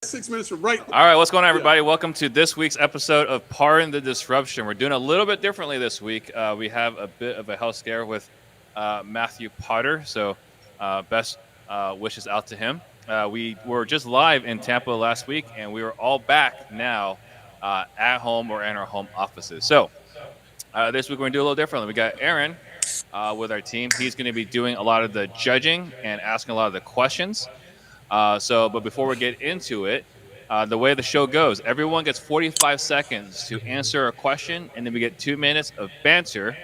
6 minutes from right. All right, what's going on, everybody? Welcome to this week's episode of Pardon the Disruption. We're doing a little bit differently this week. We have a bit of a health scare with Matthew Potter, so best wishes out to him. We were just live in Tampa last week, and we are all back now at home or in our home offices. So this week we're going to do a little differently. We got Aaron with our team. He's going to be doing a lot of the judging and asking a lot of the questions. But before we get into it, the way the show goes, everyone gets 45 seconds to answer a question, and then we get 2 minutes of banter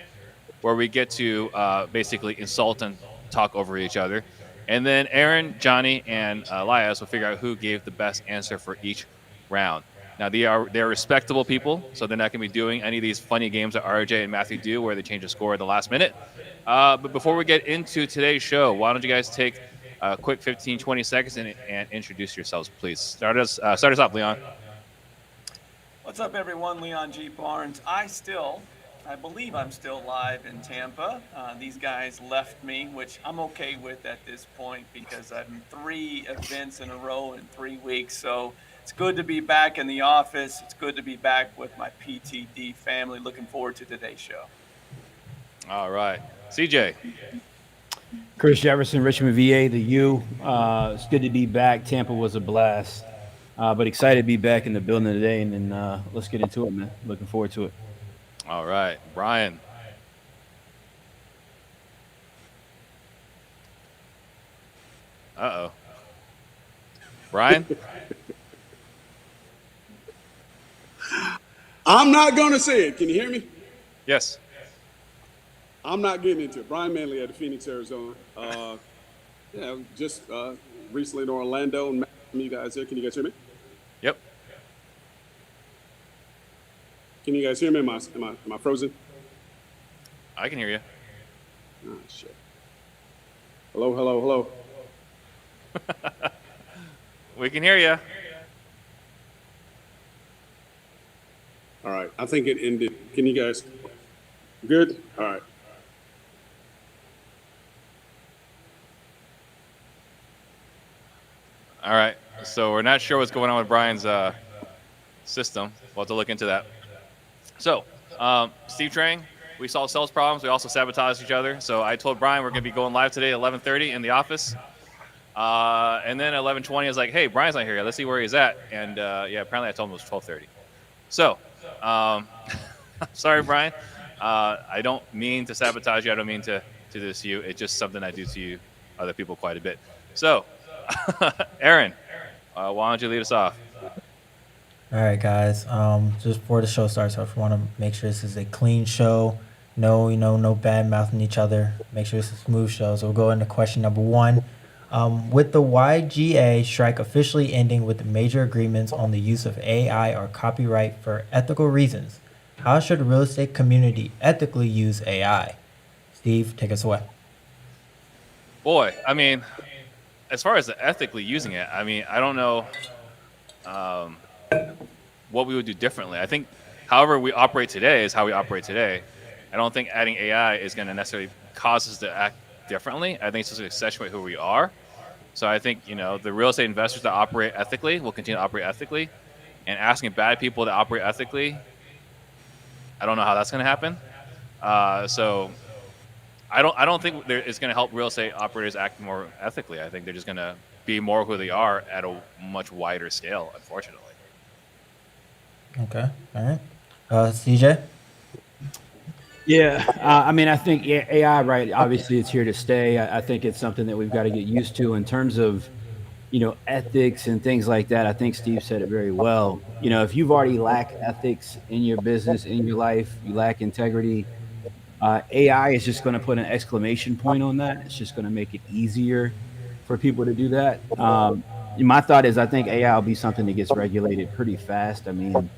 where we get to basically insult and talk over each other. And then Aaron, Johnny, and Elias will figure out who gave the best answer for each round. Now, they're respectable people, so they're not going to be doing any of these funny games that RJ and Matthew do where they change the score at the last minute. But before we get into today's show, why don't you guys take a quick 15, 20 seconds and introduce yourselves, please. Start us off, Leon. What's up, everyone? Leon G. Barnes. I believe I'm still live in Tampa. These guys left me, which I'm okay with at this point because I'm 3 events in a row in 3 weeks. So it's good to be back in the office. It's good to be back with my PTD family. Looking forward to today's show. All right. CJ. Chris Jefferson, Richmond, VA, the U. It's good to be back. Tampa was a blast, but excited to be back in the building today. And then let's get into it, man. Looking forward to it. All right, Brian. Uh-oh. Brian? I'm not going to say it. Can you hear me? Yes. I'm not getting into it. Brian Manley at Phoenix, Arizona. Just recently in Orlando. And you guys here? Can you guys hear me? Yep. Can you guys hear me? Am I frozen? I can hear you. Oh, shit. Hello. We can hear you. All right. I think it ended. Can you guys? Good? All right. All right. So we're not sure what's going on with Brian's system. We'll have to look into that. So, Steve Trang, we solved sales problems. We also sabotaged each other. So I told Brian we're going to be going live today at 11:30 in the office. And then at 11:20, I was like, hey, Brian's not here yet. Let's see where he's at. And, apparently I told him it was 12:30. So, sorry, Brian. I don't mean to sabotage you. I don't mean to do this to you. It's just something I do to you, other people, quite a bit. So, Aaron, why don't you lead us off? All right, guys. Just before the show starts off, I want to make sure this is a clean show. No bad mouthing each other. Make sure it's a smooth show. So we'll go into question number 1. With the YGA strike officially ending with the major agreements on the use of AI or copyright for ethical reasons, how should the real estate community ethically use AI? Steve, take us away. Boy, I mean, as far as ethically using it, I mean, I don't know what we would do differently. I think however we operate today is how we operate today. I don't think adding AI is going to necessarily cause us to act differently. I think it's just going to accentuate who we are. So I think, the real estate investors that operate ethically will continue to operate ethically. And asking bad people to operate ethically, I don't know how that's going to happen. So I don't think it's going to help real estate operators act more ethically. I think they're just going to be more who they are at a much wider scale, unfortunately. Okay. All right. CJ? Yeah, I think AI, right, obviously it's here to stay. I think it's something that we've got to get used to in terms of, ethics and things like that. I think Steve said it very well. If you've already lack ethics in your business, in your life, you lack integrity, AI is just going to put an exclamation point on that. It's just going to make it easier for people to do that. My thought is I think AI will be something that gets regulated pretty fast. I mean,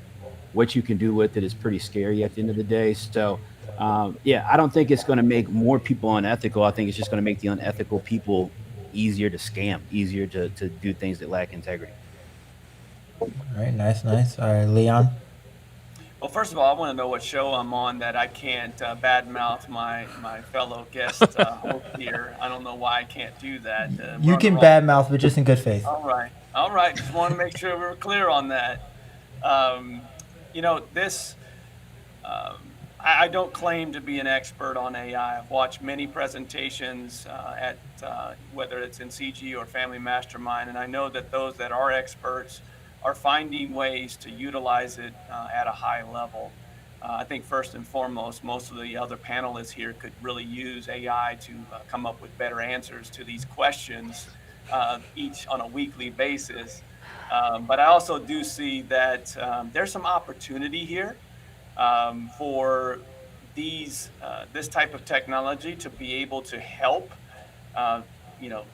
what you can do with it is pretty scary at the end of the day. So, I don't think it's going to make more people unethical. I think it's just going to make the unethical people easier to scam, easier to do things that lack integrity. All right. Nice. All right, Leon? Well, first of all, I want to know what show I'm on that I can't badmouth my fellow guest host here. I don't know why I can't do that. You can badmouth, but just in good faith. All right. All right, just want to make sure we were clear on that. You know, I don't claim to be an expert on AI. I've watched many presentations at whether it's in CG or Family Mastermind, and I know that those that are experts are finding ways to utilize it at a high level. I think first and foremost, most of the other panelists here could really use AI to come up with better answers to these questions each on a weekly basis. But I also do see that there's some opportunity here for this type of technology to be able to help uh,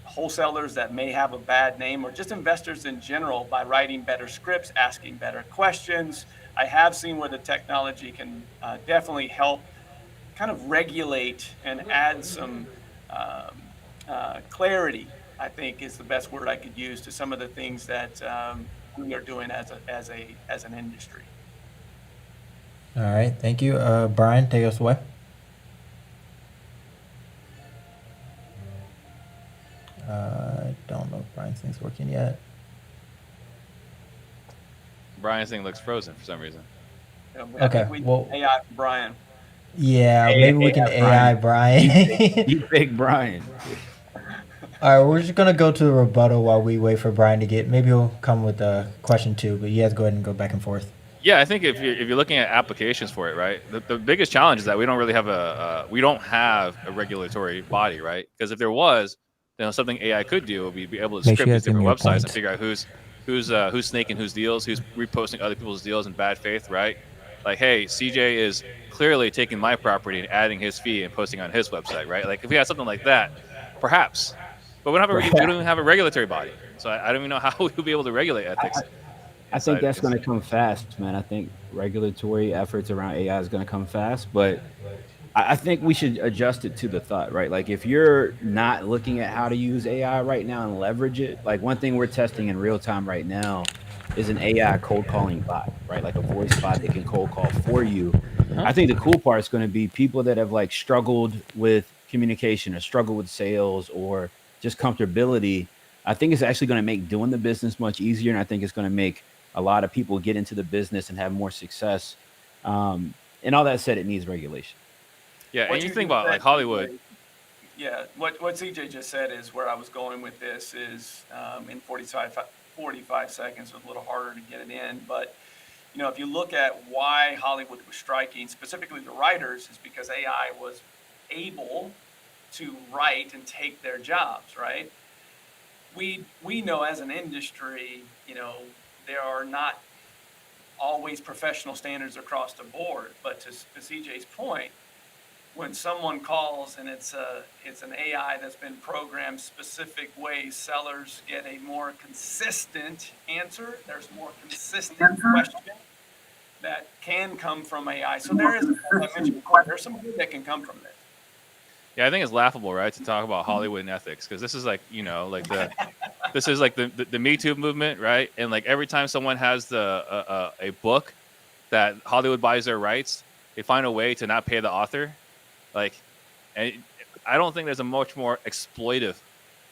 wholesalers that may have a bad name, or just investors in general, by writing better scripts, asking better questions. I have seen where the technology can definitely help kind of regulate and add some clarity, I think is the best word I could use, to some of the things that we are doing as an industry. All right, thank you. Brian, take us away. I don't know if Brian's thing's working yet. Brian's thing looks frozen for some reason. I Okay, think we well, AI for Brian. yeah, maybe we can AI Brian. You pick Brian. All right, we're just gonna go to the rebuttal while we wait for Brian to get. Maybe he'll come with a question too, but you guys go ahead and go back and forth. Yeah, I think if you're looking at applications for it, right, the biggest challenge is that we don't really have we don't have a regulatory body, right? Because if there was, something AI could do would be able to Make sure script you these guys give me different your websites and points. figure out who's snaking whose deals, who's reposting other people's deals in bad faith, right? Like, hey, CJ is clearly taking my property and adding his fee and posting on his website, right? Like, if we had something like that, perhaps. But we don't even have a regulatory body, so I don't even know how we would be able to regulate ethics. I think that's going to come fast, man. I think regulatory efforts around AI is going to come fast, but I think we should adjust it to the thought, right? Like if you're not looking at how to use AI right now and leverage it, like one thing we're testing in real time right now is an AI cold calling bot, right? Like a voice bot that can cold call for you. I think the cool part is going to be people that have like struggled with communication or struggled with sales or just comfortability. I think it's actually going to make doing the business much easier. And I think it's going to make a lot of people get into the business and have more success. And all that said, it needs regulation. Yeah, What and you you think just about like said, Hollywood. CJ, yeah, what CJ just said is where I was going with this. Is in 45 seconds, it was a little harder to get it in, but if you look at why Hollywood was striking, specifically the writers, is because AI was able to write and take their jobs, right? We know as an industry, there are not always professional standards across the board, but to CJ's point, when someone calls and it's an AI that's been programmed specific ways, sellers get a more consistent answer. There's more consistent question that can come from AI. So there is, as I mentioned before, there's some good that can come from this. Yeah, I think it's laughable, right, to talk about Hollywood and ethics, because this is like this is like the Me Too movement, right? And like every time someone has a book that Hollywood buys their rights, they find a way to not pay the author. Like, and I don't think there's a much more exploitive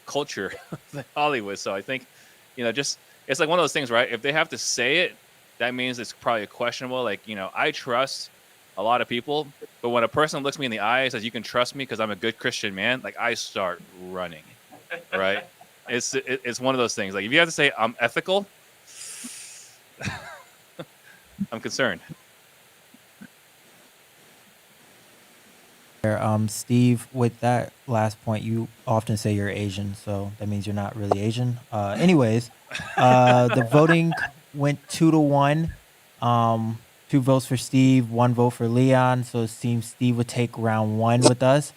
culture than Hollywood. So I think, just it's like one of those things, right? If they have to say it, that means it's probably questionable. Like, I trust a lot of people, but when a person looks me in the eye and says, "You can trust me because I'm a good Christian man," like I start running, right? It's one of those things. Like if you have to say I'm ethical, I'm concerned. Steve, with that last point, you often say you're Asian, so that means you're not really Asian. Anyways, the voting went 2-1. 2 votes for Steve, 1 vote for Leon. So it seems Steve would take round 1 with us.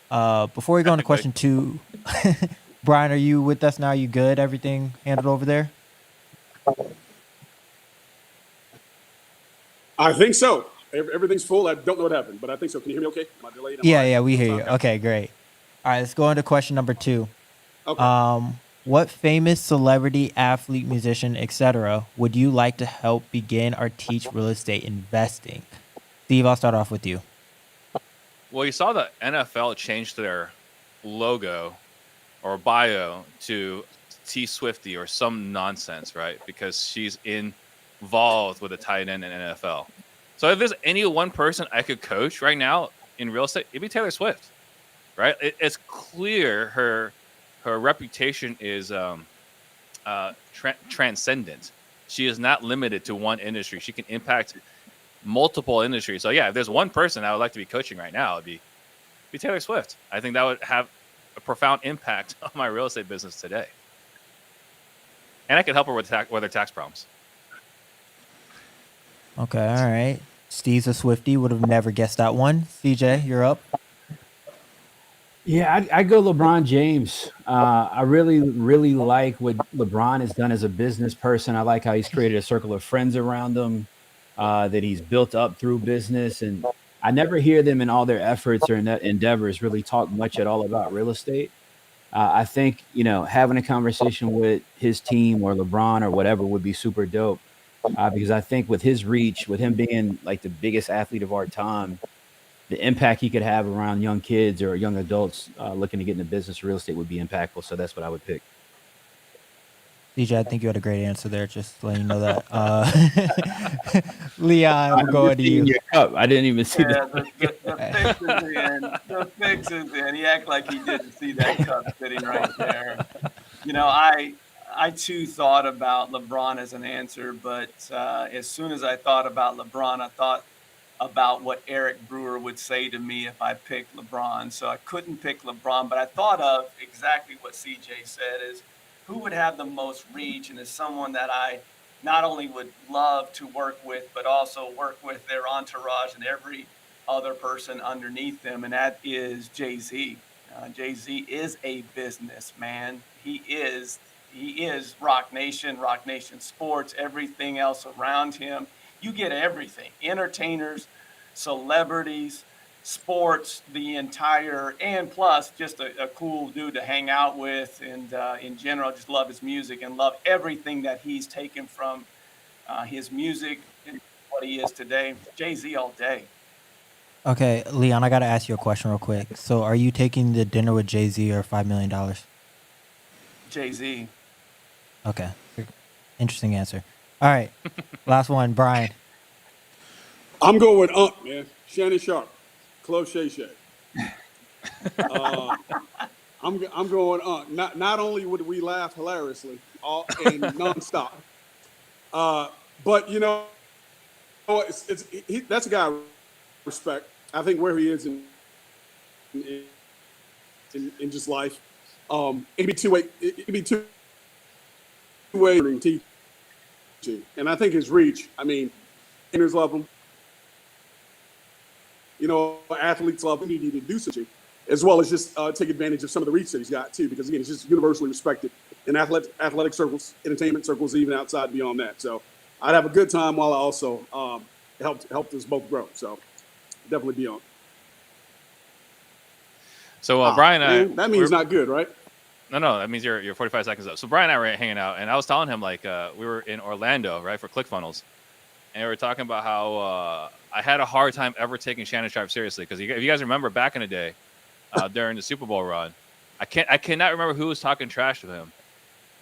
Before we go into question 2, Brian, are you with us now? You good? Everything handled over there? I think so. Everything's full. I don't know what happened, but I think so. Can you hear me okay? Am I delayed? Am I Yeah, we hear you. time? Okay, great. All right, let's go into question number 2. Okay. What famous celebrity, athlete, musician, etc. would you like to help begin or teach real estate investing? Steve, I'll start off with you. Well, you saw the NFL change their logo or bio to T Swifty or some nonsense, right? Because she's involved with a tight end in NFL. So if there's any one person I could coach right now in real estate, it'd be Taylor Swift, right? It's clear her reputation is transcendent. She is not limited to one industry. She can impact multiple industries. So yeah, if there's one person I would like to be coaching right now, it'd be Taylor Swift. I think that would have a profound impact on my real estate business today. And I could help her with her tax problems. Okay, all right. Steve's a Swiftie. Would have never guessed that one. CJ, you're up. Yeah, I go LeBron James. I really, really like what LeBron has done as a business person. I like how he's created a circle of friends around him that he's built up through business. And I never hear them in all their efforts or endeavors really talk much at all about real estate. I think, having a conversation with his team or LeBron or whatever would be super dope because I think with his reach, with him being like the biggest athlete of our time, the impact he could have around young kids or young adults looking to get into business or real estate would be impactful. So that's what I would pick. CJ, I think you had a great answer there. Just letting you know that. Leon, we'll go to you. Your cup. I didn't even see Yeah, that. the fix is in. The fix is in. He act like he didn't see that cup sitting right there. I too thought about LeBron as an answer, but as soon as I thought about LeBron, I thought about what Eric Brewer would say to me if I picked LeBron. So I couldn't pick LeBron, but I thought of exactly what CJ said is who would have the most reach and is someone that I not only would love to work with, but also work with their entourage and every other person underneath them. And that is Jay-Z. Jay-Z is a businessman. He is Rock Nation Sports, everything else around him. You get everything, entertainers, celebrities, sports, the entire, and plus just a cool dude to hang out with. And in general, just love his music and love everything that he's taken from his music and what he is today. Jay-Z all day. Okay, Leon, I got to ask you a question real quick. So are you taking the dinner with Jay-Z or $5 million? Jay-Z. Okay. Interesting answer. All right. Last one, Brian. I'm going with Unc, man. Shannon Sharp. Close Shay Shay. I'm going Unc. Not only would we laugh hilariously and nonstop, but that's a guy I respect. I think where he is in just life, it'd be two-way teaching, and I think his reach. I mean, trainers love him. Athletes love him. He needed to do something, as well as just take advantage of some of the reach that he's got too, because again, he's just universally respected in athletic circles, entertainment circles, even outside and beyond that. So I'd have a good time while I also helped us both grow. So definitely be on. So Brian, that means not good, right? No, that means you're 45 seconds up. So Brian and I were hanging out, and I was telling him we were in Orlando, right, for ClickFunnels, and we were talking about how I had a hard time ever taking Shannon Sharp seriously because if you guys remember back in the day during the Super Bowl run, I cannot remember who was talking trash to him,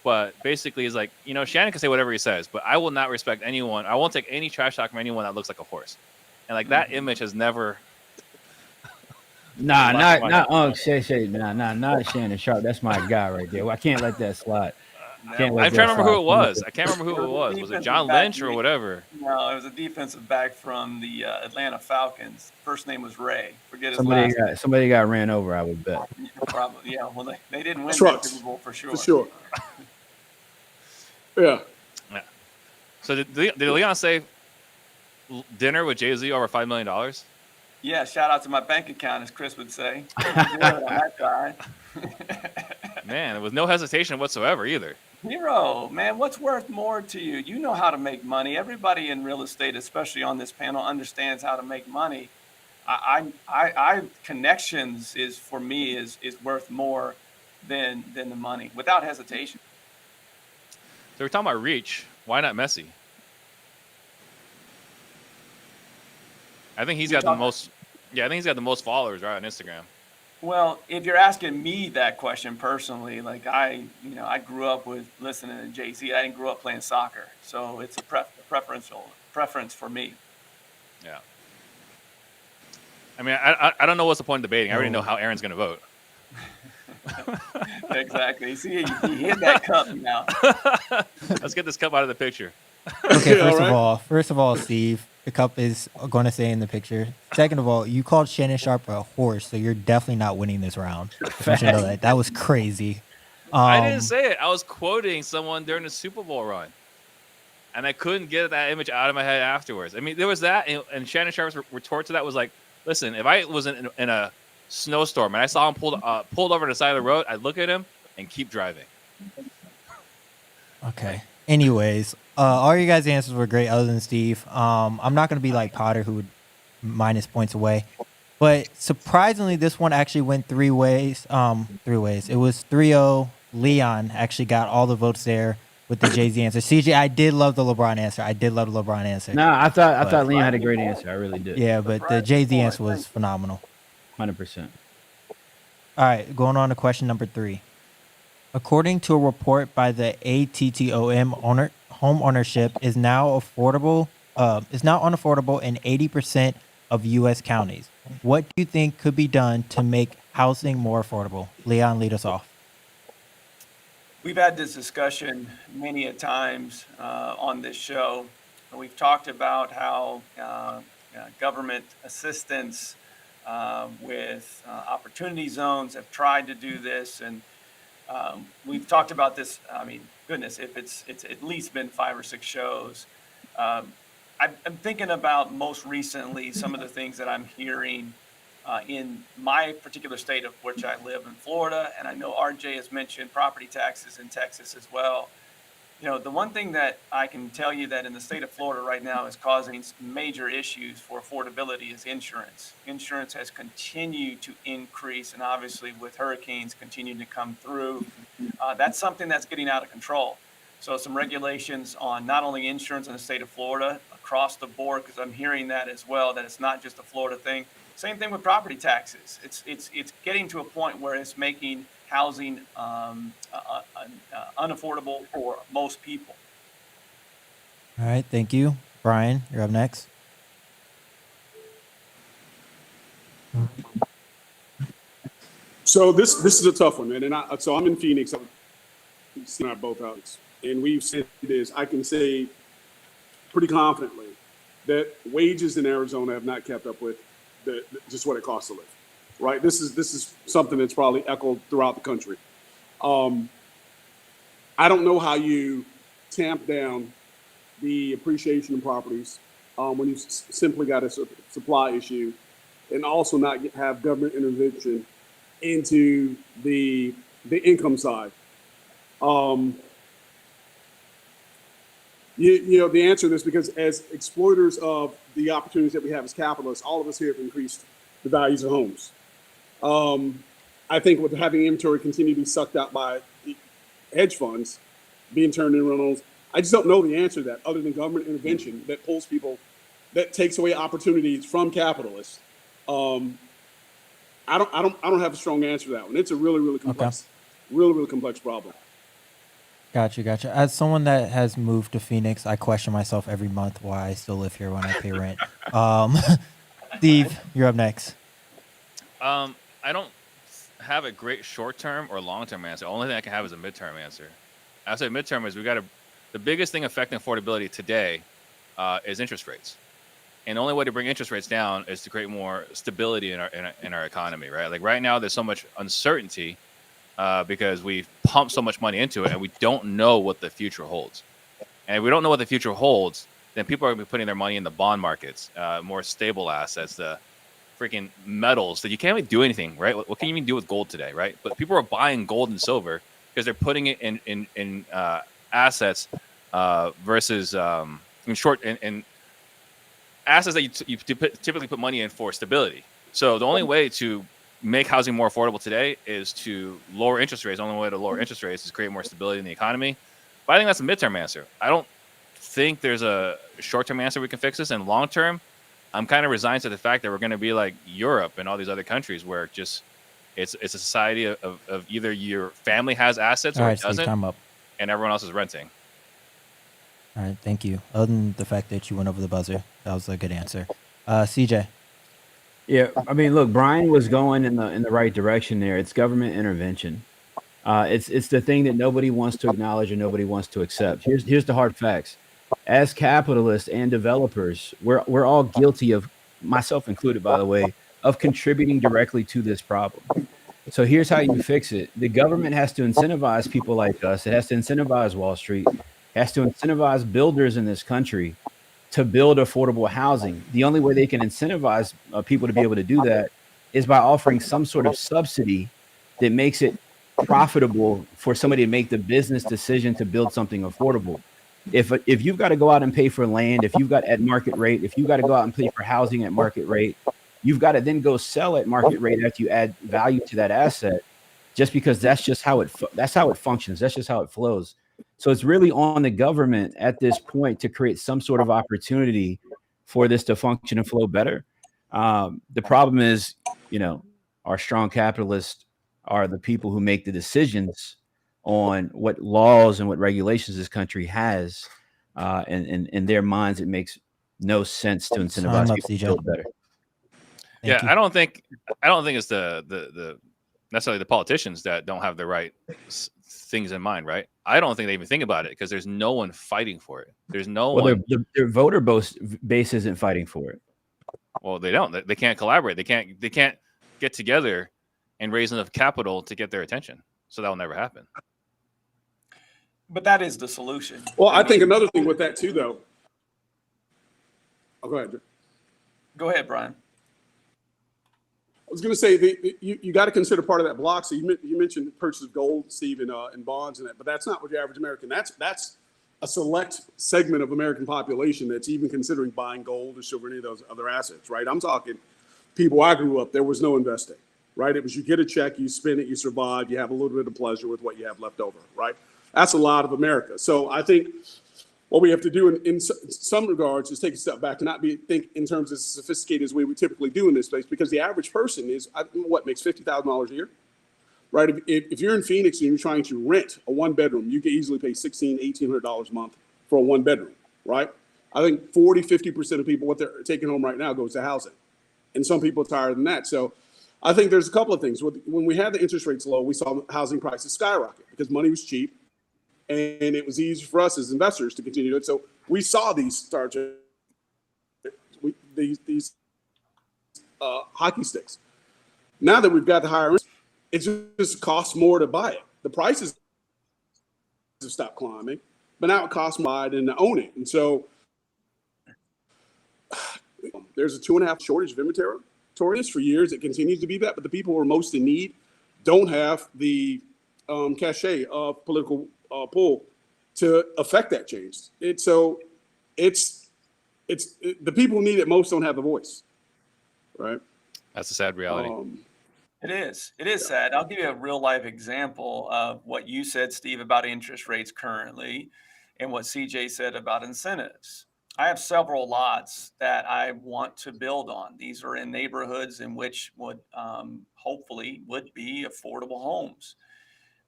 but basically he's like, Shannon can say whatever he says, but I will not respect anyone. I won't take any trash talk from anyone that looks like a horse, and that image has never. Not Shay. Not Shannon Sharp. That's my guy right there. Well, I can't let that slide. I'm trying to remember who it was. I can't remember who it was. Was it John Lynch or whatever? No, it was a defensive back from the Atlanta Falcons. First name was Ray. Forget his last name. Somebody got ran over, I would bet. Probably, yeah. Well, they didn't win Trucks, that Super Bowl for sure. For sure. Yeah. So did Leon say dinner with Jay-Z over $5 million? Yeah, shout out to my bank account, as Chris would say. That guy. Man, there was no hesitation whatsoever either. Hero, man, what's worth more to you? You know how to make money. Everybody in real estate, especially on this panel, understands how to make money. I connections is for me is worth more than the money, without hesitation. So we're talking about reach. Why not Messi? I think he's got the most. Yeah, I think he's got the most followers right on Instagram. Well, if you're asking me that question personally, like I grew up with listening to Jay-Z. I didn't grow up playing soccer, so it's a preference for me. Yeah. I mean, I don't know what's the point of debating. I already know Oh. how Aaron's going to vote. Exactly. See, he hit that cup now. Let's get this cup out of the picture. Okay, All right. first of all, Steve, the cup is going to stay in the picture. Second of all, you called Shannon Sharp a horse, so you're definitely not winning this round. I want you to know that. That was crazy. I didn't say it. I was quoting someone during the Super Bowl run, and I couldn't get that image out of my head afterwards. I mean, there was that, and Shannon Sharp's retort to that was like, "Listen, if I was in a snowstorm and I saw him pulled over to the side of the road, I'd look at him and keep driving." Okay. Anyways, all you guys' answers were great, other than Steve. I'm not going to be like Potter, who would minus points away. But surprisingly, this one actually went three ways. It was 3-0. Leon actually got all the votes there with the Jay-Z answer. CJ, I did love the LeBron answer. No, I thought But- Liam had a great answer. I really did. Yeah, but the Surprising Jay-Z point. answer was phenomenal. 100%. All right, going on to question number 3. According to a report by the ATTOM, home ownership is now unaffordable in 80% of U.S. counties. What do you think could be done to make housing more affordable? Leon, lead us off. We've had this discussion many a times on this show. We've talked about how government assistance with opportunity zones have tried to do this, and we've talked about this. I mean, goodness, if it's at least been 5 or 6 shows. I'm thinking about most recently some of the things that I'm hearing in my particular state of which I live in Florida, and I know RJ has mentioned property taxes in Texas as well. You know, the one thing that I can tell you that in the state of Florida right now is causing major issues for affordability is insurance. Insurance has continued to increase, and obviously with hurricanes continuing to come through, that's something that's getting out of control. So some regulations on not only insurance in the state of Florida, across the board, because I'm hearing that as well, that it's not just a Florida thing. Same thing with property taxes. It's getting to a point where it's making housing unaffordable for most people. All right, thank you. Brian, you're up next. So this is a tough one, man. And I'm in Phoenix. We've seen our both outs, and we've said this. I can say pretty confidently that wages in Arizona have not kept up with just what it costs to live. Right. This is something that's probably echoed throughout the country. I don't know how you tamp down the appreciation of properties when you simply got a supply issue, and also not have government intervention into the income side. You know the answer to this, because as exploiters of the opportunities that we have as capitalists, all of us here have increased the values of homes. I think with having inventory continue to be sucked out by hedge funds being turned into rentals, I just don't know the answer to that, other than government intervention that pulls people, that takes away opportunities from capitalists. I don't have a strong answer to that one. It's a really complex, really complex problem. Gotcha. As someone that has moved to Phoenix, I question myself every month why I still live here when I pay rent. Steve, you're up next. I don't have a great short-term or long-term answer. The only thing I can have is a midterm answer. I say midterm is the biggest thing affecting affordability today is interest rates. And the only way to bring interest rates down is to create more stability in our economy, right? Like right now, there's so much uncertainty because we've pumped so much money into it, and we don't know what the future holds. And if we don't know what the future holds, then people are going to be putting their money in the bond markets, more stable assets, the freaking metals that you can't really do anything, right? What can you even do with gold today, right? But people are buying gold and silver because they're putting it in assets versus in assets that you typically put money in for stability. So the only way to make housing more affordable today is to lower interest rates. The only way to lower interest rates is create more stability in the economy. But I think that's a midterm answer. I don't think there's a short-term answer we can fix this. And long-term, I'm kind of resigned to the fact that we're going to be like Europe and all these other countries where just It's a society of either your family has assets All or right, it Steve, doesn't, time up. and everyone else is renting. All right, thank you. Other than the fact that you went over the buzzer, that was a good answer. CJ. Yeah, I mean, look, Brian was going in the right direction there. It's government intervention. It's the thing that nobody wants to acknowledge or nobody wants to accept. Here's the hard facts. As capitalists and developers, we're all guilty of, myself included, by the way, of contributing directly to this problem. So here's how you fix it. The government has to incentivize people like us. It has to incentivize Wall Street. It has to incentivize builders in this country to build affordable housing. The only way they can incentivize people to be able to do that is by offering some sort of subsidy that makes it profitable for somebody to make the business decision to build something affordable. If you've got to go out and pay for land, if you've got at market rate, if you've got to go out and pay for housing at market rate, you've got to then go sell at market rate after you add value to that asset, just because that's just how it functions. That's just how it flows. So it's really on the government at this point to create some sort of opportunity for this to function and flow better. The problem is, our strong capitalists are the people who make the decisions on what laws and what regulations this country has. And in their minds, it makes no sense to incentivize Time up, people to CJ. build better. Thank you. I don't think it's the necessarily the politicians that don't have the right things in mind, right? I don't think they even think about it because there's no one fighting for it. There's no one. Their voter base isn't fighting for it. Well, they don't. They can't collaborate. They can't get together and raise enough capital to get their attention. So that will never happen. But that is the solution. Well, I think another thing with that too, though. Oh, go ahead. Go ahead, Brian. I was going to say you got to consider part of that block. So you mentioned the purchase of gold, Steve, and bonds and that, but that's not what the average American. That's a select segment of American population that's even considering buying gold or silver, any of those other assets, right? I'm talking people. I grew up, there was no investing, right? It was you get a check, you spend it, you survive, you have a little bit of pleasure with what you have left over, right? That's a lot of America. So I think what we have to do in some regards is take a step back and not think in terms as sophisticated as we would typically do in this space, because the average person is makes $50,000 a year, right? If you're in Phoenix and you're trying to rent a one bedroom, you can easily pay $1,800 a month for a one bedroom, right? I think 50% of people, what they're taking home right now goes to housing, and some people are higher than that. So I think there's a couple of things. When we had the interest rates low, we saw housing prices skyrocket because money was cheap. And it was easy for us as investors to continue it. So we saw these start to these hockey sticks. Now that we've got the higher interest, it just costs more to buy it. The prices have stopped climbing, but now it costs more to buy it and to own it. And so there's a 2.5 shortage of inventory for years. It continues to be that, but the people who are most in need don't have the cachet of political pull to affect that change. The people who need it most don't have the voice, right? That's a sad reality. It is sad. I'll give you a real life example of what you said, Steve, about interest rates currently and what CJ said about incentives. I have several lots that I want to build on. These are in neighborhoods in which would hopefully would be affordable homes.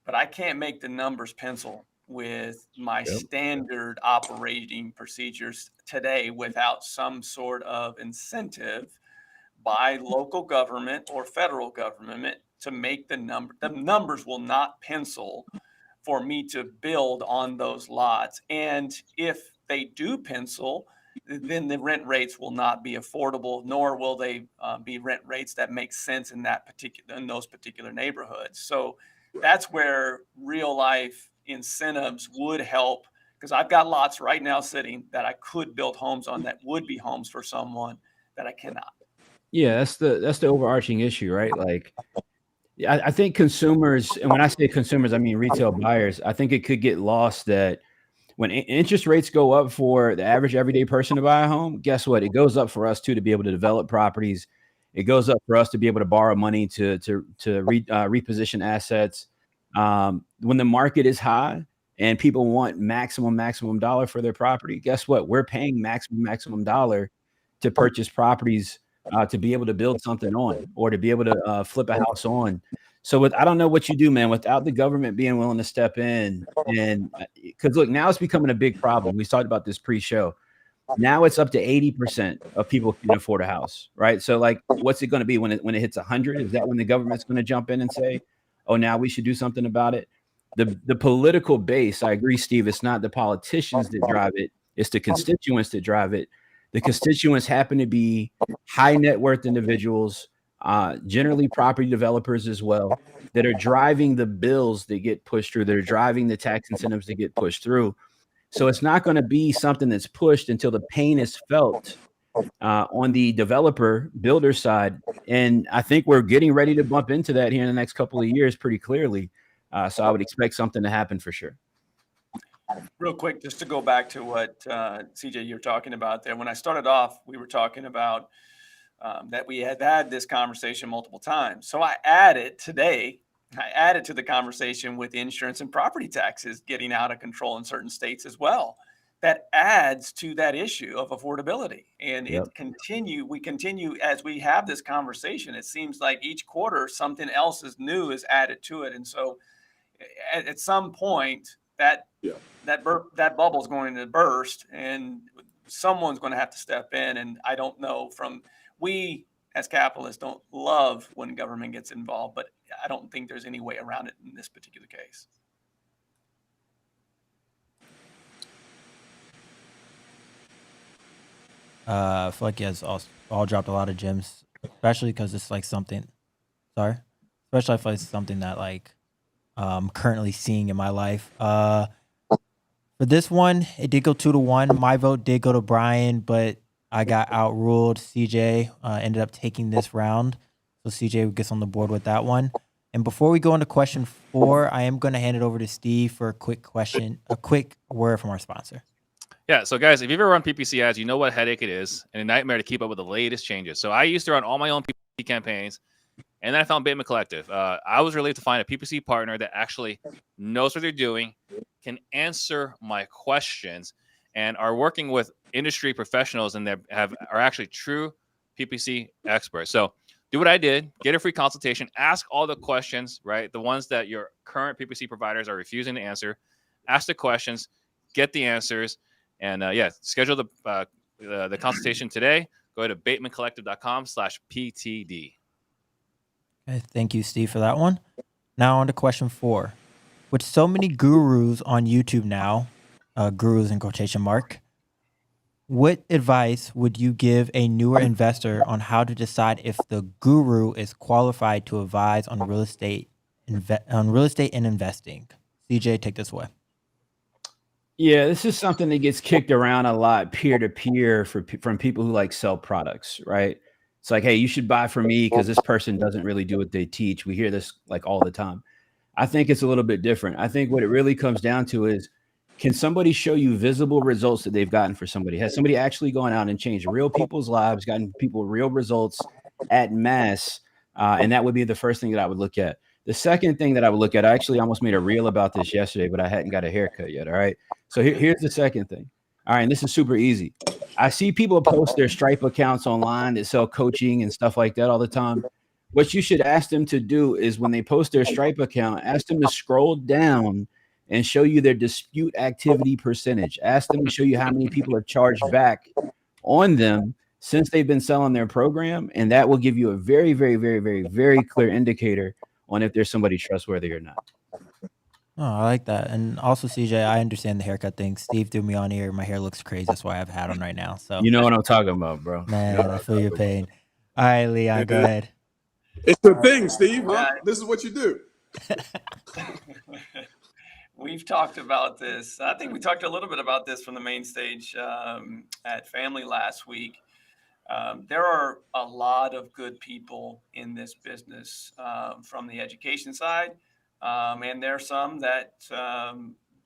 But I can't make the numbers pencil with my standard operating procedures today without some sort of incentive by local government or federal government to make the numbers will not pencil for me to build on those lots. And if they do pencil, then the rent rates will not be affordable, nor will they be rent rates that make sense in those particular neighborhoods. So that's where real life incentives would help, because I've got lots right now sitting that I could build homes on that would be homes for someone that I cannot. Yeah, that's the overarching issue, right? Like, I think consumers, and when I say consumers, I mean retail buyers, I think it could get lost that when interest rates go up for the average everyday person to buy a home, guess what? It goes up for us too, to be able to develop properties. It goes up for us to be able to borrow money to reposition assets. When the market is high and people want maximum dollar for their property, guess what? We're paying maximum dollar to purchase properties to be able to build something on, or to be able to flip a house on. So I don't know what you do, man, without the government being willing to step in. And because look, now it's becoming a big problem. We talked about this pre-show. Now it's up to 80% of people can afford a house, right? So like, what's it going to be when it hits 100? Is that when the government's going to jump in and say, oh, now we should do something about it? The political base, I agree, Steve, it's not the politicians that drive it. It's the constituents that drive it. The constituents happen to be high net worth individuals, generally property developers as well, that are driving the bills that get pushed through, that are driving the tax incentives that get pushed through. So it's not going to be something that's pushed until the pain is felt on the developer builder side. And I think we're getting ready to bump into that here in the next couple of years pretty clearly. So I would expect something to happen for sure. Real quick, just to go back to what CJ, you're talking about there. When I started off, we were talking about that we had this conversation multiple times. So I added to the conversation with insurance and property taxes getting out of control in certain states as well. That adds to that issue of affordability. And Yep. we continue as we have this conversation. It seems like each quarter something else is new is added to it. And so at some point that bubble is going to burst and someone's going to have to step in. And I don't know, we as capitalists don't love when government gets involved, but I don't think there's any way around it in this particular case. I feel like you guys all dropped a lot of gems, especially because it's like something. Sorry, especially I feel like it's something that like I'm currently seeing in my life. For this one, it did go 2-1. My vote did go to Brian, but I got outruled. CJ ended up taking this round, so CJ gets on the board with that one. And before we go into question 4, I am going to hand it over to Steve for a quick word from our sponsor. Yeah, so guys, if you've ever run PPC ads, you know what a headache it is and a nightmare to keep up with the latest changes. So I used to run all my own PPC campaigns, and then I found Bateman Collective. I was relieved to find a PPC partner that actually knows what they're doing, can answer my questions, and are working with industry professionals and are actually true PPC experts. So do what I did, get a free consultation, ask all the questions, right? The ones that your current PPC providers are refusing to answer. Ask the questions, get the answers. And schedule the consultation today. Go to batemancollective.com/PTD. Okay, thank you, Steve, for that one. Now on to question 4. With so many gurus on YouTube now, gurus in quotation mark, what advice would you give a newer investor on how to decide if the guru is qualified to advise on real estate and investing? CJ, take this away. Yeah, this is something that gets kicked around a lot peer to peer from people who like sell products, right? It's like, hey, you should buy from me because this person doesn't really do what they teach. We hear this like all the time. I think it's a little bit different. I think what it really comes down to is, can somebody show you visible results that they've gotten for somebody? Has somebody actually gone out and changed real people's lives, gotten people real results at mass? And that would be the first thing that I would look at. The second thing that I would look at, I actually almost made a reel about this yesterday, but I hadn't got a haircut yet. All right. So here's the second thing. All right. And this is super easy. I see people post their Stripe accounts online that sell coaching and stuff like that all the time. What you should ask them to do is when they post their Stripe account, ask them to scroll down and show you their dispute activity percentage. Ask them to show you how many people have charged back on them since they've been selling their program. And that will give you a very, very, very, very, very clear indicator on if there's somebody trustworthy or not. Oh, I like that. And also, CJ, I understand the haircut thing. Steve threw me on here. My hair looks crazy. That's why I have a hat on right now. So you know what I'm talking about, bro. Man, I feel your pain. All right, Leon, go ahead. It's the thing, Steve, huh? This is what you do. We've talked about this. I think we talked a little bit about this from the main stage at Family last week. There are a lot of good people in this business from the education side. And there are some that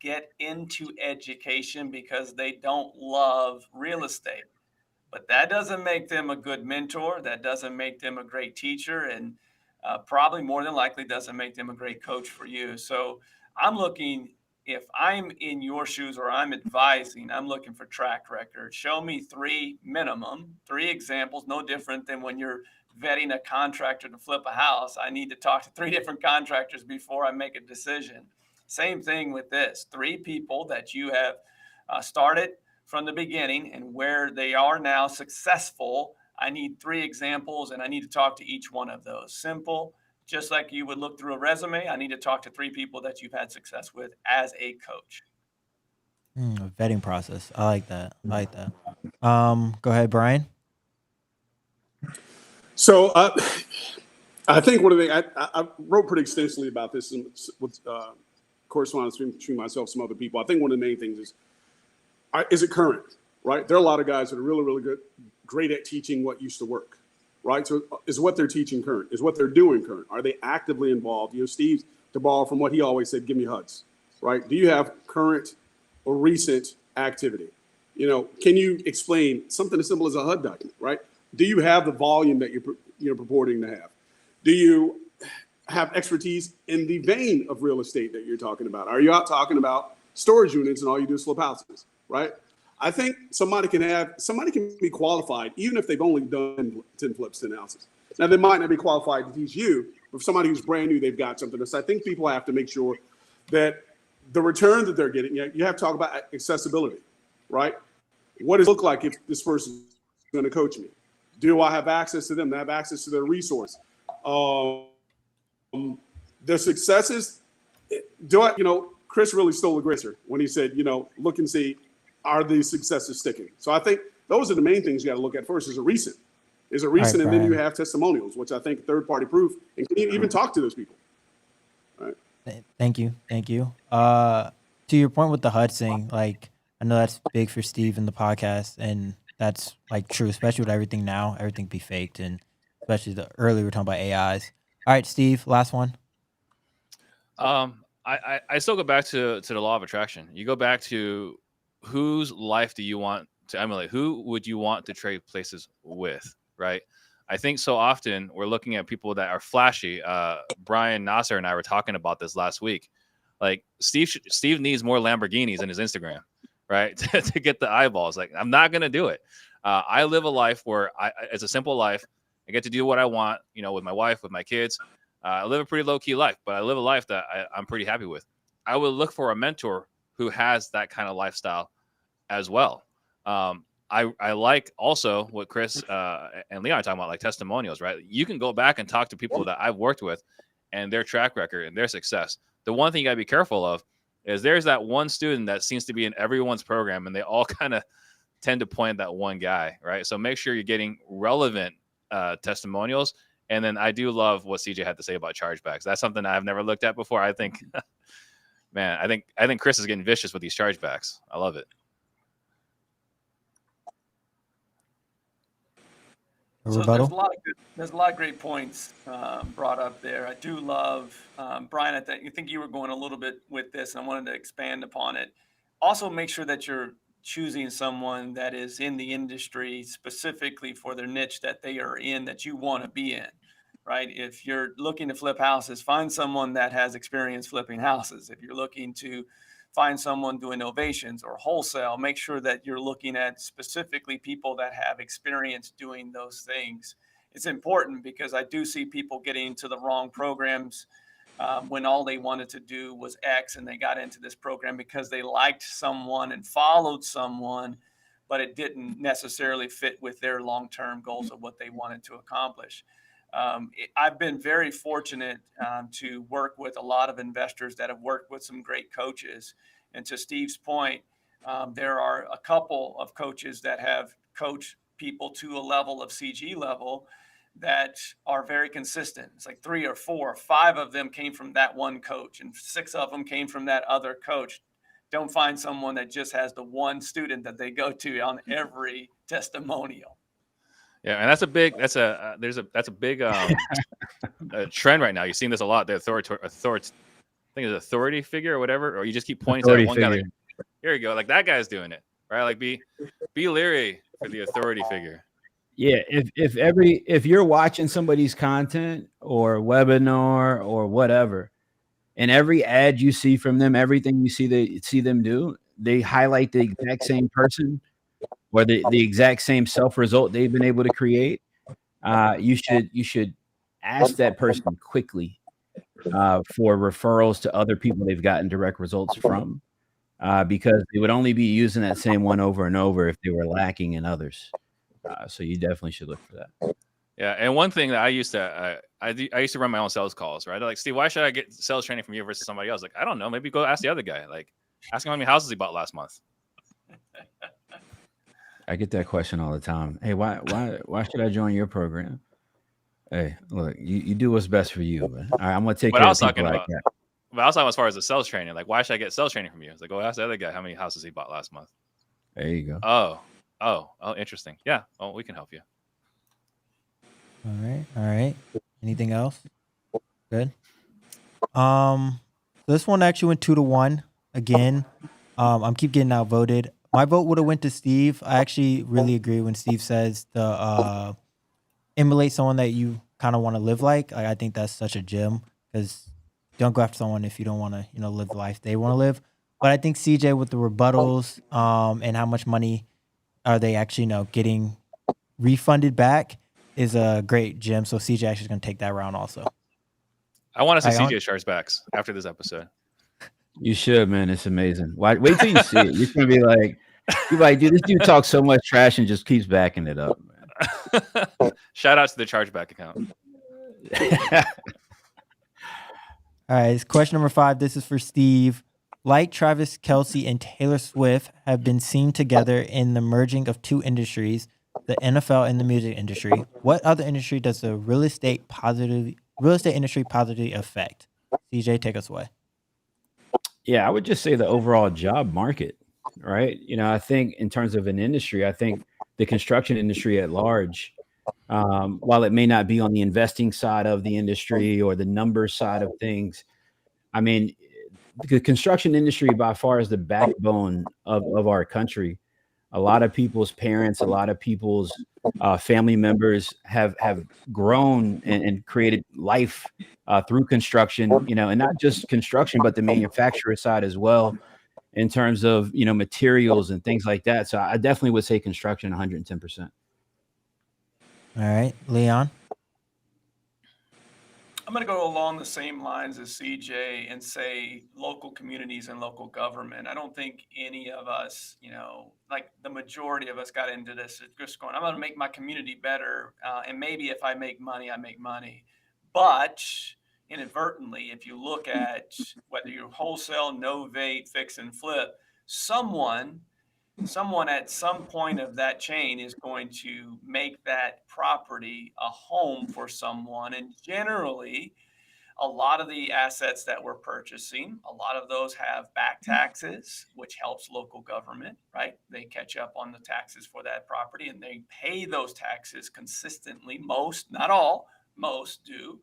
get into education because they don't love real estate. But that doesn't make them a good mentor. That doesn't make them a great teacher. And probably more than likely doesn't make them a great coach for you. So I'm looking if I'm in your shoes or I'm advising, I'm looking for track record. Show me 3 examples, no different than when you're vetting a contractor to flip a house. I need to talk to 3 different contractors before I make a decision. Same thing with this. 3 people that you have started from the beginning and where they are now successful. I need 3 examples and I need to talk to each one of those. Simple. Just like you would look through a resume, I need to talk to 3 people that you've had success with as a coach. A vetting process. I like that. Go ahead, Brian. So I think one of the I wrote pretty extensively about this with correspondence between myself and some other people. I think one of the main things is it current, right? There are a lot of guys that are really, really great at teaching what used to work, right? So is what they're teaching current? Is what they're doing current? Are they actively involved? Steve, to borrow from what he always said, give me HUDs, right? Do you have current or recent activity? Can you explain something as simple as a HUD document, right? Do you have the volume that you're purporting to have? Do you have expertise in the vein of real estate that you're talking about? Are you out talking about storage units and all you do is flip houses, right? I think somebody can be qualified even if they've only done 10 flips, 10 houses. Now they might not be qualified to teach you, but for somebody who's brand new, they've got something. So I think people have to make sure that the return that they're getting, you have to talk about accessibility, right? What does it look like if this person is going to coach me? Do I have access to them? Do I have access to their resource? Their successes, Chris really stole the grisser when he said, look and see, are these successes sticking? So I think those are the main things you got to look at first. Is it recent? Right, and then you have testimonials, which I think third-party proof, and can you even talk to those people? Right. Thank you. To your point with the HUD thing, like I know that's big for Steve in the podcast, and that's like true, especially with everything now. Everything be faked, and especially the earlier we were talking about AIs. All right, Steve, last one. I still go back to the law of attraction. You go back to whose life do you want to emulate? Who would you want to trade places with, right? I think so often we're looking at people that are flashy. Brian Nasser and I were talking about this last week. Like Steve needs more Lamborghinis in his Instagram, right? to get the eyeballs. Like I'm not going to do it. I live a life where it's a simple life. I get to do what I want, with my wife, with my kids. I live a pretty low key life, but I live a life that I'm pretty happy with. I would look for a mentor who has that kind of lifestyle as well. I like also what Chris and Leon are talking about, like testimonials, right? You can go back and talk to people that I've worked with and their track record and their success. The one thing you got to be careful of is there's that one student that seems to be in everyone's program and they all kind of tend to point at that one guy, right? So make sure you're getting relevant testimonials. And then I do love what CJ had to say about chargebacks. That's something I've never looked at before. I think, man, I think Chris is getting vicious with these chargebacks. I love it. So there's a lot of great points brought up there. I do love, Brian, I think you were going a little bit with this, and I wanted to expand upon it. Also, make sure that you're choosing someone that is in the industry specifically for their niche that they are in, that you want to be in, right? If you're looking to flip houses, find someone that has experience flipping houses. If you're looking to find someone doing novations or wholesale, make sure that you're looking at specifically people that have experience doing those things. It's important because I do see people getting into the wrong programs when all they wanted to do was X, and they got into this program because they liked someone and followed someone, but it didn't necessarily fit with their long-term goals of what they wanted to accomplish. I've been very fortunate to work with a lot of investors that have worked with some great coaches. And to Steve's point, there are a couple of coaches that have coached people to a level of CG level that are very consistent. It's like 3 or 4 or 5 of them came from that one coach and 6 of them came from that other coach. Don't find someone that just has the one student that they go to on every testimonial. Yeah, and that's a big trend right now. You're seeing this a lot. The authority figure or whatever, or you just keep pointing to that one guy. Like, here you go, like that guy's doing it, right? Like be leery for the authority figure. Yeah, if you're watching somebody's content or webinar or whatever, And every ad you see from them, everything you see them do, they highlight the exact same person or the exact same self result they've been able to create. You should ask that person quickly for referrals to other people they've gotten direct results from, because they would only be using that same one over and over if they were lacking in others. So you definitely should look for that. Yeah, and one thing that I used to I used to run my own sales calls, right? Like, Steve, why should I get sales training from you versus somebody else? Like, I don't know. Maybe go ask the other guy. Like, ask him how many houses he bought last month. I get that question all the time. Hey, why should I join your program? Hey, look, you do what's best for you. Man. All right, I'm gonna take But care I of was talking people like about, that. but I was talking as far as the sales training. Like, why should I get sales training from you? It's like, go ask the other guy how many houses he bought last month. There you go. Oh, interesting. Yeah. Oh, we can help you. All right. Anything else? Good. This one actually went 2-1 again. I'm keep getting outvoted. My vote would have went to Steve. I actually really agree when Steve says the emulate someone that you kind of want to live like. I think that's such a gem, because don't go after someone if you don't want to, live the life they want to live. But I think CJ with the rebuttals, and how much money are they actually, getting refunded back is a great gem. So CJ actually is going to take that round also. I want to see Right, CJ Chargebacks after this episode. You should, man. It's amazing. Wait till you see it. You're gonna be like, dude, this dude talks so much trash and just keeps backing it up, man. Shout out to the chargeback account. All right, it's question number 5. This is for Steve. Like Travis Kelce and Taylor Swift have been seen together in the merging of two industries, the NFL and the music industry. What other industry does the real estate industry positively affect? CJ, take us away. Yeah, I would just say the overall job market, right? I think in terms of an industry, I think the construction industry at large, while it may not be on the investing side of the industry or the numbers side of things, I mean, the construction industry by far is the backbone of our country. A lot of people's parents, a lot of people's family members have grown and created life through construction, and not just construction, but the manufacturer side as well, in terms of, materials and things like that. So I definitely would say construction 110%. All right, Leon. I'm going to go along the same lines as CJ and say local communities and local government. I don't think any of us, like the majority of us got into this just going, I'm going to make my community better. And maybe if I make money, I make money. But inadvertently, if you look at whether you're wholesale, novate, fix and flip, someone at some point of that chain is going to make that property a home for someone. And generally, a lot of the assets that we're purchasing, a lot of those have back taxes, which helps local government, right? They catch up on the taxes for that property and they pay those taxes consistently. Most, not all, most do.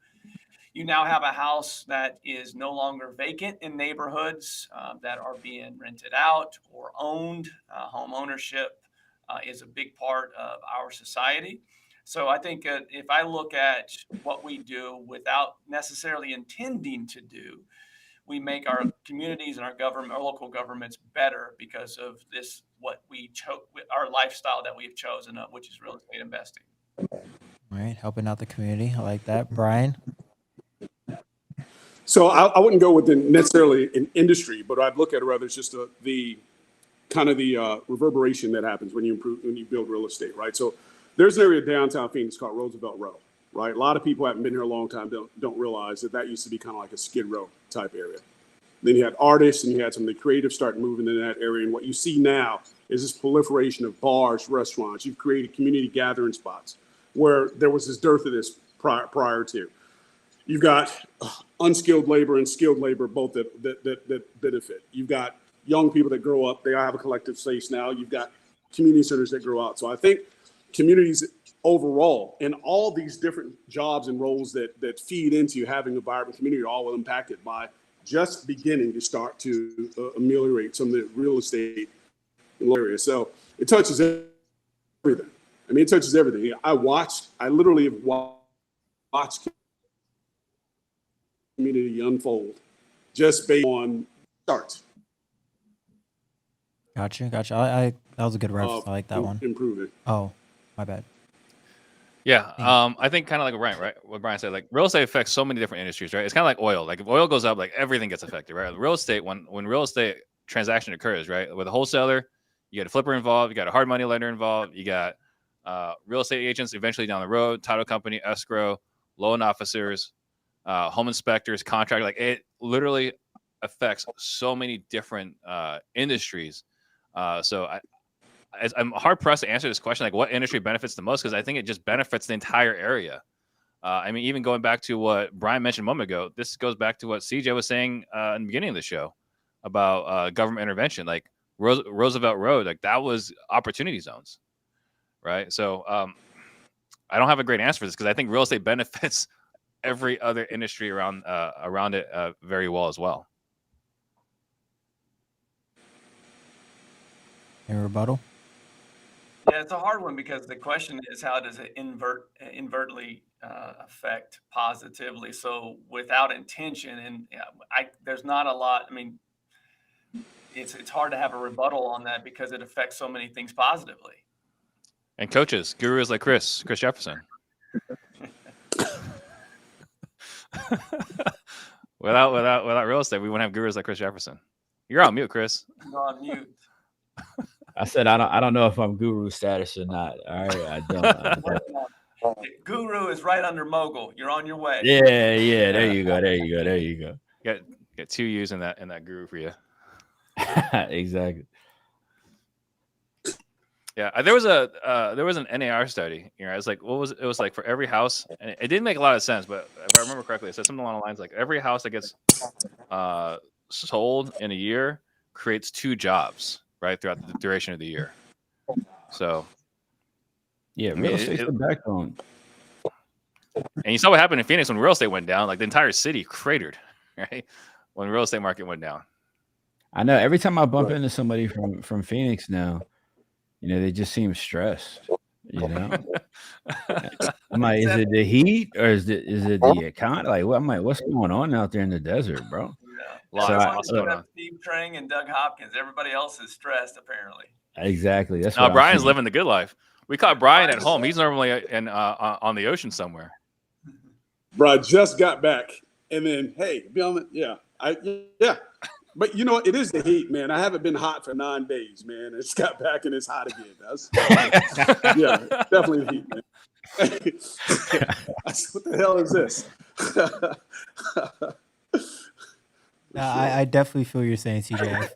You now have a house that is no longer vacant in neighborhoods that are being rented out or owned. Home ownership is a big part of our society. So I think if I look at what we do without necessarily intending to do, we make our communities and our government, our local governments better because of this, what we chose, our lifestyle that we've chosen, which is real estate investing. All right, helping out the community. I like that. Brian? So I wouldn't go with necessarily an industry, but I'd look at it rather as just the kind of the reverberation that happens when you build real estate, right? So there's an area downtown Phoenix called Roosevelt Row, right? A lot of people haven't been here a long time don't realize that used to be kind of like a Skid Row type area. Then you had artists and you had some of the creatives start moving in that area. And what you see now is this proliferation of bars, restaurants. You've created community gathering spots where there was this dearth of this prior to. You've got unskilled labor and skilled labor, both that benefit. You've got young people that grow up. They have a collective space now. You've got community centers that grow out. So I think communities overall and all these different jobs and roles that feed into having a vibrant community are all impacted by just beginning to start to ameliorate some of the real estate areas. So it touches everything. I mean, it touches everything. I literally have watched community unfold just based on starts. Gotcha. I that was a good reference. I like that one. Improve it. Oh, my bad. Yeah, I think kind of like Brian, right? What Brian said, like real estate affects so many different industries, right? It's kind of like oil. Like if oil goes up, like everything gets affected, right? Real estate, when real estate transaction occurs, right, with a wholesaler, you got a flipper involved, you got a hard money lender involved, you got real estate agents eventually down the road, title company, escrow, loan officers, home inspectors, contract. Like it literally affects so many different industries. So I'm hard pressed to answer this question, like what industry benefits the most, because I think it just benefits the entire area. I mean, even going back to what Brian mentioned a moment ago, this goes back to what CJ was saying in the beginning of the show about government intervention, like Roosevelt Road, like that was opportunity zones, right? So I don't have a great answer for this because I think real estate benefits every other industry around it very well as well. Any rebuttal? Yeah, it's a hard one because the question is how does it inadvertently affect positively? So without intention, and there's not a lot. I mean, it's hard to have a rebuttal on that because it affects so many things positively. And coaches, gurus like Chris Jefferson. without real estate, we wouldn't have gurus like Chris Jefferson. You're on mute, Chris. You're on mute. I said I don't know if I'm guru status or not. All right, I don't. Guru is right under mogul. You're on your way. Yeah. There you go. Get 2 U's in that guru for you. Exactly. Yeah, there was an NAR study. You know, it's like it was like for every house, and it didn't make a lot of sense, but if I remember correctly, it said something along the lines like every house that gets sold in a year creates 2 jobs, right, throughout the duration of the year. So, yeah, real estate's the backbone. And you saw what happened in Phoenix when real estate went down. Like the entire city cratered, right, when real estate market went down. I know. Every time I bump into somebody from Phoenix now, you know, they just seem stressed. You know, I'm like, is it the heat or is it the economy? Like, I'm like, what's going on out there in the desert, bro? Yeah. Steve Trang and Doug Hopkins. Everybody else is stressed, apparently. Exactly. That's no, Brian's living the good life. We caught Brian at home. He's normally on the ocean somewhere. Bro, I just got back, and then be on the yeah. But you know, it is the heat, man. I haven't been hot for 9 days, man. It's got back and it's hot again. Yeah, definitely the heat, man. What the hell is this? I definitely feel you're saying, CJ.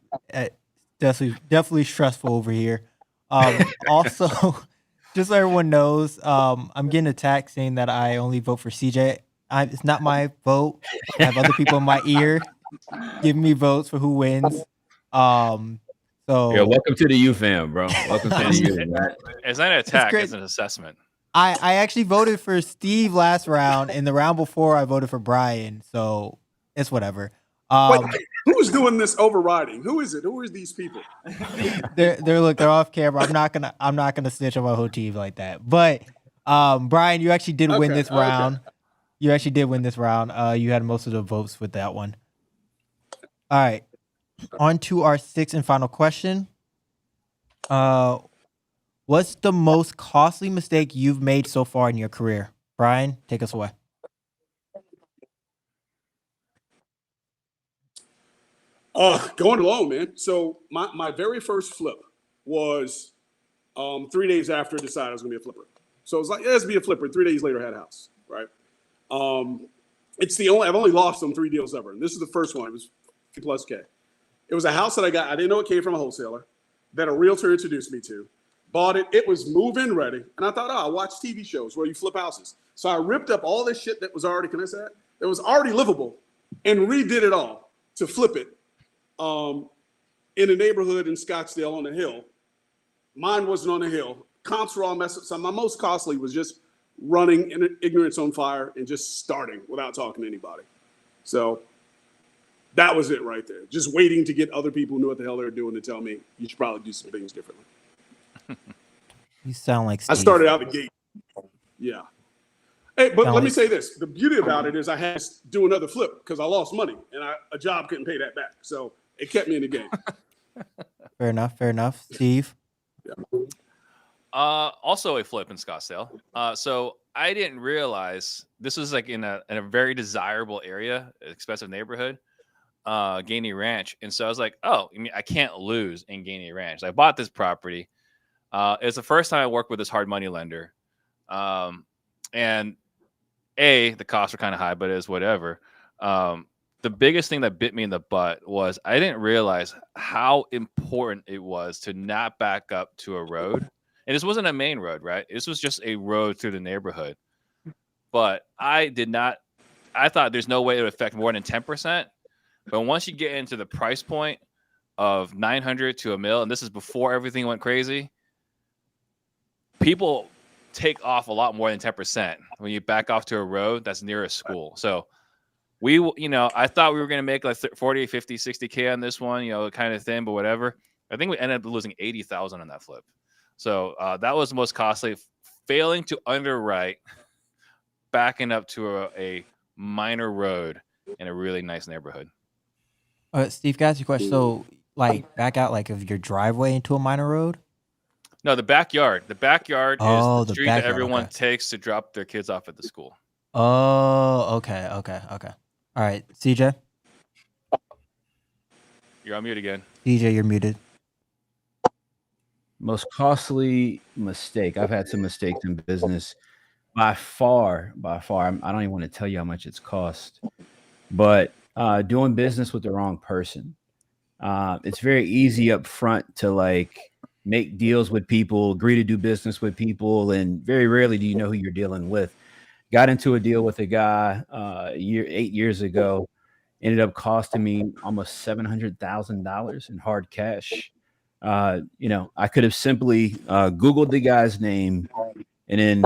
Definitely stressful over here. Also, just so everyone knows, I'm getting attacked saying that I only vote for CJ. It's not my vote. I have other people in my ear giving me votes for who wins. So yeah, welcome to the U fam, bro. Welcome to the U, man. It's not an attack, it's an assessment. I actually voted for Steve last round, and the round before I voted for Brian, so it's whatever. Wait, who's doing this overriding? Who is it? Who are these people? They're off camera. I'm not gonna snitch on my whole team like that. But Brian, you actually did win this round. Okay. You actually did win this round. You had most of the votes with that one. All right. On to our 6th and final question. What's the most costly mistake you've made so far in your career? Brian, take us away. Going along, man. So my very first flip was 3 days after I decided I was gonna be a flipper. So it was like, let's be a flipper. 3 days later, I had a house, right? I've only lost on 3 deals ever. And this is the first one. It was $50,000+. It was a house that I got. I didn't know it came from a wholesaler that a realtor introduced me to. Bought it. It was move-in ready. And I thought, I watch TV shows where you flip houses. So I ripped up all this shit that was already, that was already livable and redid it all to flip it in a neighborhood in Scottsdale on the hill. Mine wasn't on the hill. Comps were all messed up. So my most costly was just running in ignorance on fire and just starting without talking to anybody. So that was it right there. Just waiting to get other people who knew what the hell they were doing to tell me you should probably do some things differently. You sound like Steve. I started out the gate. Yeah. Hey, but let me like- say this. The beauty about it is I had to do another flip because I lost money and a job couldn't pay that back. So it kept me in the game. Fair enough. Fair enough. Steve. Also a flip in Scottsdale. So I didn't realize this was like in a very desirable area, expensive neighborhood, Gainey Ranch. And so I was like, oh, I mean, I can't lose in Gainey Ranch. So I bought this property. It's the first time I worked with this hard money lender. And the costs were kind of high, but it was whatever. The biggest thing that bit me in the butt was I didn't realize how important it was to not back up to a road. And this wasn't a main road, right? This was just a road through the neighborhood. But I thought there's no way it would affect more than 10%. But once you get into the price point of 900 to $1 million, and this is before everything went crazy, people take off a lot more than 10% when you back off to a road that's near a school. So I thought we were going to make like 40, 50, 60K on this one, kind of thing, but whatever. I think we ended up losing 80,000 on that flip. So that was the most costly, failing to underwrite, backing up to a minor road in a really nice neighborhood. Steve, can I ask you a question? So, like, back out like of your driveway into a minor road? No, the backyard. The backyard is Oh, the the street that backyard, everyone okay. takes to drop their kids off at the school. Oh, okay. All right, CJ. You're on mute again. DJ, you're muted. Most costly mistake. I've had some mistakes in business. By far, I don't even want to tell you how much it's cost. But doing business with the wrong person. It's very easy up front to like make deals with people, agree to do business with people, and very rarely do you know who you're dealing with. Got into a deal with a guy 8 years ago. Ended up costing me almost $700,000 in hard cash. I could have simply Googled the guy's name, and in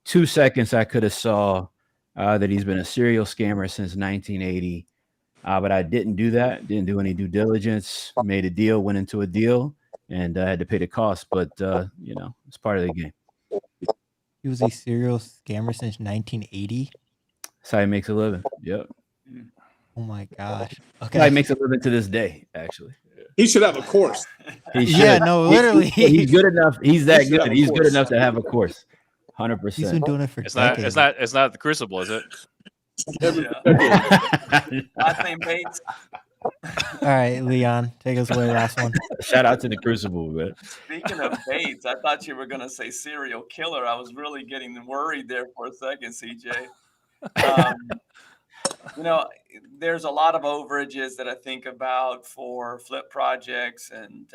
2 seconds, I could have saw that he's been a serial scammer since 1980. But I didn't do that. Didn't do any due diligence. Made a deal. Went into a deal, and I had to pay the cost. But it's part of the game. He was a serial scammer since 1980. That's how he makes a living. Yep. Oh my gosh. That's how he Okay. makes a living to this day. Actually. He should have a course. He should. Yeah, no, literally. He's good enough. He's that He should have good. a He's good course. enough to have a course. He's 100%. been doing it for It's not. decades. It's not the Crucible, is it? Last name Bates. All right, Leon, take us away. Last one. Shout out to the Crucible, man. Speaking of Bates, I thought you were going to say serial killer. I was really getting worried there for a second, CJ. There's a lot of overages that I think about for flip projects and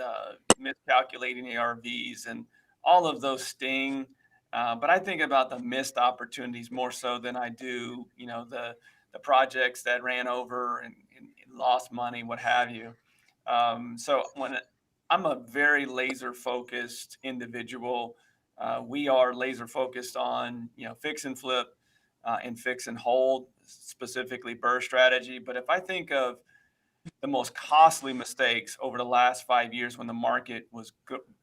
miscalculating ARVs, and all of those sting. But I think about the missed opportunities more so than I do, the projects that ran over and lost money, what have you. So when I'm a very laser focused individual, we are laser focused on, fix and flip and fix and hold, specifically burr strategy. But if I think of the most costly mistakes over the last 5 years when the market was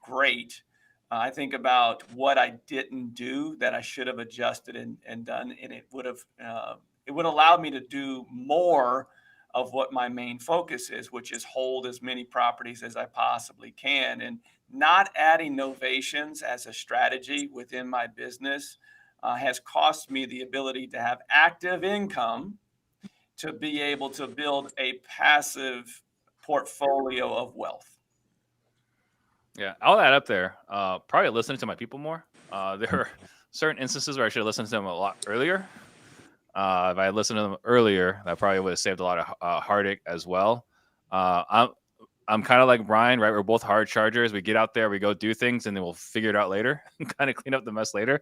great, I think about what I didn't do that I should have adjusted and done, and it would allow me to do more of what my main focus is, which is hold as many properties as I possibly can. And not adding novations as a strategy within my business has cost me the ability to have active income to be able to build a passive portfolio of wealth. Yeah, I'll add up there. Probably listening to my people more. There are certain instances where I should have listened to them a lot earlier. If I had listened to them earlier, that probably would have saved a lot of heartache as well. I'm kind of like Brian, right? We're both hard chargers. We get out there, we go do things, and then we'll figure it out later and kind of clean up the mess later.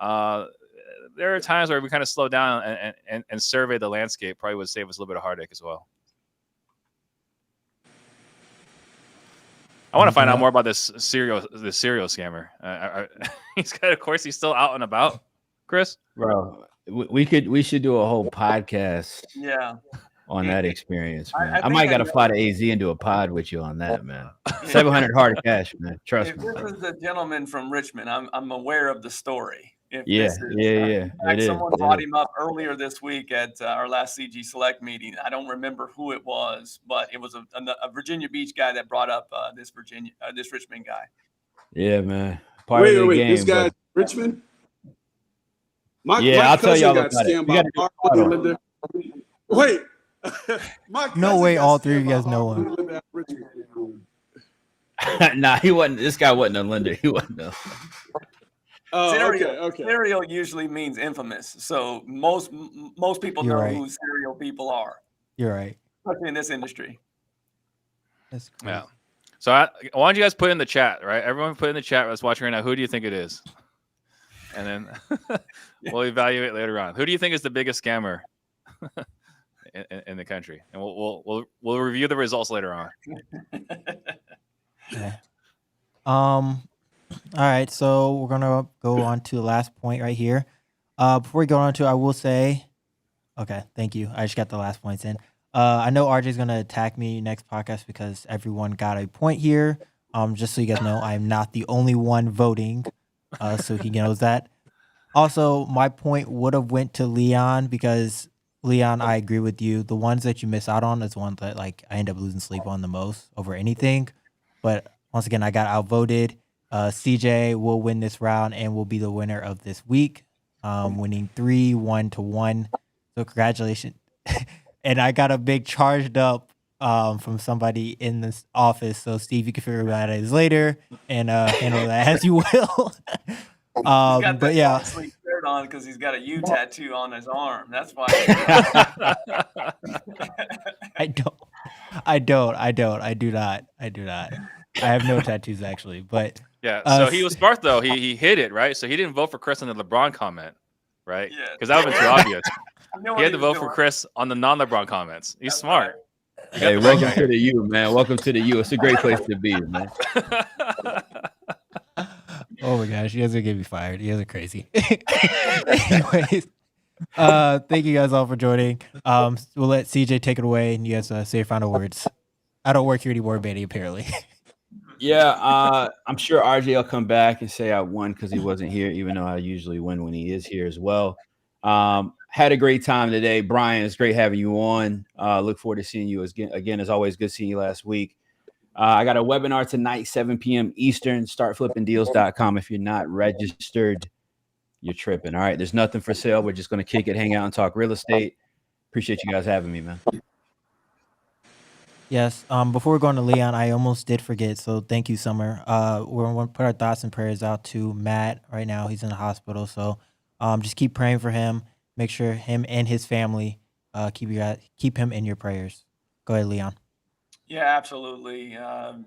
There are times where we kind of slow down and survey the landscape. Probably would save us a little bit of heartache as well. I want to find out more about this serial scammer. He's got, of course, he's still out and about. Chris, Bro, we should do a whole podcast. Yeah. On that experience, man. I I might think got to fly to AZ and do a pod with you on that, man. 700 hard cash, man. Trust If me. this Bro. is the gentleman from Richmond, I'm aware of the story. if Yeah, this is. yeah. In fact, It is. someone brought him up earlier this week at our last CG Select meeting. I don't remember who it was, but it was a Virginia Beach guy that brought up this Richmond guy. Yeah, man. Part of the Wait. This game, guy, but Richmond? My I'll tell cousin y'all got about it. scammed We by got to do Harley a and huddle. Linda. Wait. My cousin No way got all three of scammed you by guys know Harley him. and Linda at Richmond. Nah, he wasn't. This guy wasn't a lender. He wasn't. Oh, okay. Serial usually means infamous, so most people You're know right. who serial people are, You're right. especially in this industry. That's crazy. Yeah. So I why don't you guys put in the chat, right? Everyone put in the chat that's watching right now. Who do you think it is? And then we'll evaluate later on. Who do you think is the biggest scammer in the country? And we'll review the results later on. Yeah. All right, so we're gonna go on to the last point right here. Before we go on to, I will say, okay, thank you. I just got the last points in. I know RJ's gonna attack me next podcast because everyone got a point here. Just so you guys know, I'm not the only one voting. So he knows that. Also, my point would have went to Leon because Leon, I agree with you. The ones that you miss out on is the ones that like I end up losing sleep on the most over anything. But once again, I got outvoted. CJ will win this round and will be the winner of this week, winning 3-1-1. So congratulations. And I got a big charged up from somebody in this office. So Steve, you can figure out it later and handle that as you will. But yeah, Sleep shirt on because he's got a U tattoo on his arm. That's why. I do not. I have no tattoos actually, but Yeah. So he was smart though. He hid it, right? So he didn't vote for Chris on the LeBron comment, right? Yeah. Because that would have been too obvious. Know He had to vote for Chris on the non-LeBron comments. He's smart. Hey, welcome to the U, man. Welcome to the U. It's a great place to be, man. oh my gosh, you guys are gonna get me fired. You guys are crazy. Anyways, thank you guys all for joining. We'll let CJ take it away and you guys say your final words. I don't work here anymore, Betty, apparently. Yeah, I'm sure RJ will come back and say I won because he wasn't here, even though I usually win when he is here as well. Had a great time today. Brian, it's great having you on. Look forward to seeing you again. As always, good seeing you last week. I got a webinar tonight, 7 p.m. Eastern, startflippingdeals.com. If you're not registered, you're tripping. All right, there's nothing for sale. We're just going to kick it, hang out, and talk real estate. Appreciate you guys having me, man. Yes. Before we go on to Leon, I almost did forget. So thank you, Summer. We're going to put our thoughts and prayers out to Matt right now. He's in the hospital. So just keep praying for him. Make sure him and his family keep him in your prayers. Go ahead, Leon. Yeah, absolutely.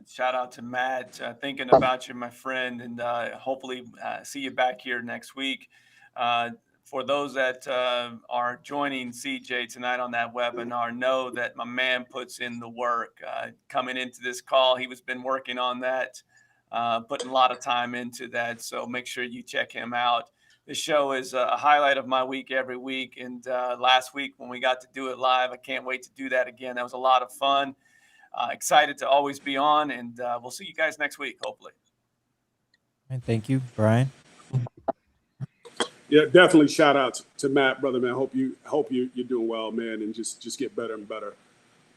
Shout out to Matt. Thinking about you, my friend, and hopefully see you back here next week. For those that are joining CJ tonight on that webinar, know that my man puts in the work. Coming into this call, he was been working on that, putting a lot of time into that. So make sure you check him out. The show is a highlight of my week every week. And last week when we got to do it live, I can't wait to do that again. That was a lot of fun. Excited to always be on, and we'll see you guys next week, hopefully. And thank you, Brian. Yeah, definitely shout out to Matt, brother, man. Hope you're doing well, man, and just get better and better.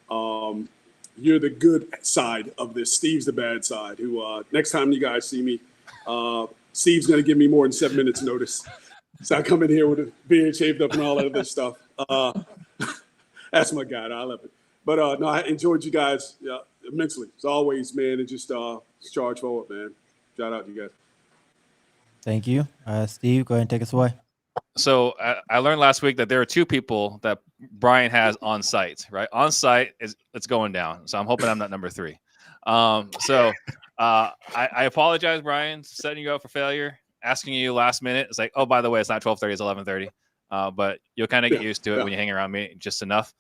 You're the good side of this. Steve's the bad side. Who next time you guys see me, Steve's gonna give me more than 7 minutes notice. So I come in here with a beard shaved up and all that other stuff. That's my guy. I love it. But no, I enjoyed you guys immensely as always, man, and just charge forward, man. Shout out to you guys. Thank you. Steve, go ahead and take us away. So I learned last week that there are two people that Brian has on site, right? On site it's going down. So I'm hoping I'm not number 3. I apologize, Brian, setting you up for failure, asking you last minute. It's like, oh, by the way, it's not 12:30, it's 11:30. But you'll kind of get used to it when you hang around me just enough.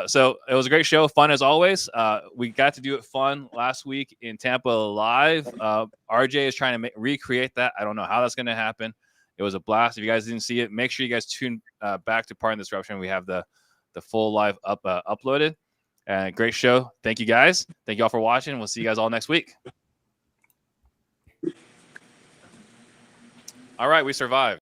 So it was a great show, fun as always. We got to do it fun last week in Tampa live. RJ is trying to recreate that. I don't know how that's going to happen. It was a blast. If you guys didn't see it, make sure you guys tune back to Pardon the Disruption. We have the full live uploaded. Great show. Thank you guys. Thank you all for watching. We'll see you guys all next week. All right, we survived.